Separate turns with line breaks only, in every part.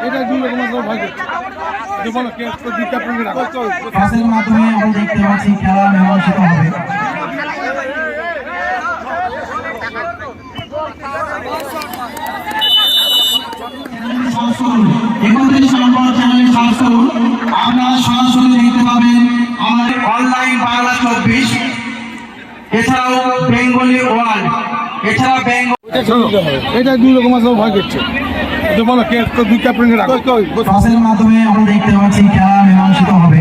এটা দুই রকমের ভয় করছে।
টসের মাধ্যমে আমরা দেখতে পাচ্ছি খেলা মীমাংসিত হবে। আপনারা সরাসরি দেখতে পাবেন আমাদের অনলাইন বাংলা 24, এছাড়াও বেঙ্গলি ওয়ার্ল্ড, এছাড়া
এটা দুই রকমের ভয় করছে।
টসের মাধ্যমে আমরা দেখতে পাচ্ছি খেলা মীমাংসিত হবে।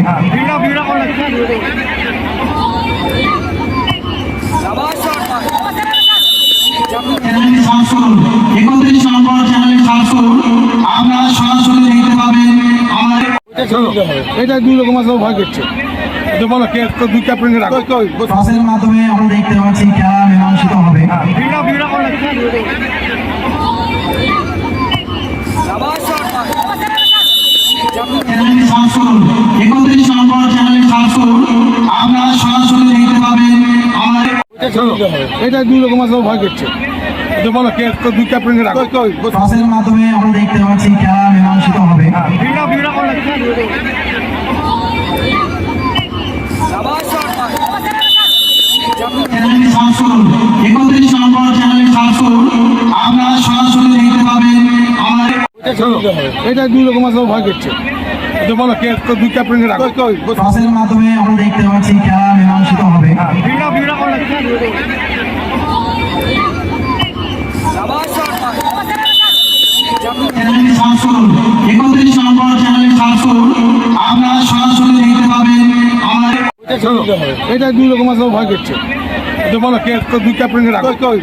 আপনারা সরাসরি দেখতে পাবেন আমাদের
এটা দুই রকমের ভয় করছে।
টসের মাধ্যমে আমরা দেখতে পাচ্ছি খেলা মীমাংসিত হবে। আপনারা সরাসরি দেখতে পাবেন আমাদের
এটা দুই রকমের ভয় করছে।
টসের মাধ্যমে আমরা দেখতে পাচ্ছি খেলা মীমাংসিত হবে। আপনারা সরাসরি দেখতে পাবেন আমাদের
এটা দুই রকমের ভয় করছে।
টসের মাধ্যমে আমরা দেখতে পাচ্ছি খেলা মীমাংসিত হবে। আপনারা সরাসরি দেখতে পাবেন আমাদের
এটা দুই রকমের ভয় করছে।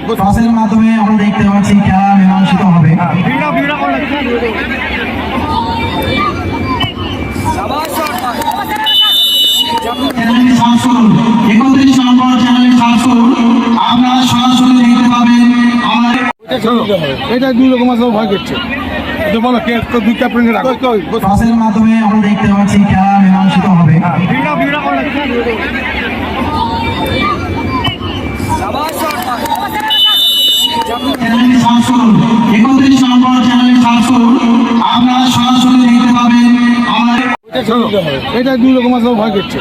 টসের মাধ্যমে আমরা দেখতে পাচ্ছি খেলা মীমাংসিত হবে। আপনারা সরাসরি দেখতে পাবেন আমাদের
এটা দুই রকমের ভয় করছে।
টসের মাধ্যমে আমরা দেখতে পাচ্ছি খেলা মীমাংসিত হবে। আপনারা সরাসরি দেখতে পাবেন আমাদের
এটা দুই রকমের ভয় করছে।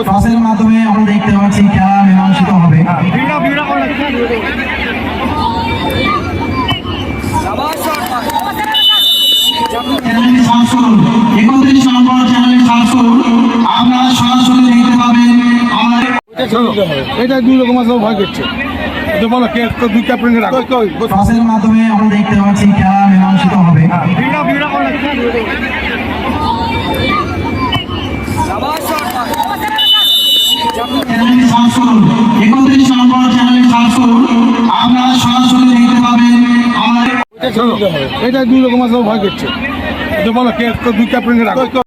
টসের মাধ্যমে আমরা দেখতে পাচ্ছি খেলা মীমাংসিত হবে। আপনারা সরাসরি দেখতে পাবেন আমাদের
এটা দুই রকমের ভয় করছে।
টসের মাধ্যমে আমরা দেখতে পাচ্ছি খেলা মীমাংসিত হবে। আপনারা সরাসরি দেখতে পাবেন আমাদের
এটা দুই রকমের ভয় করছে।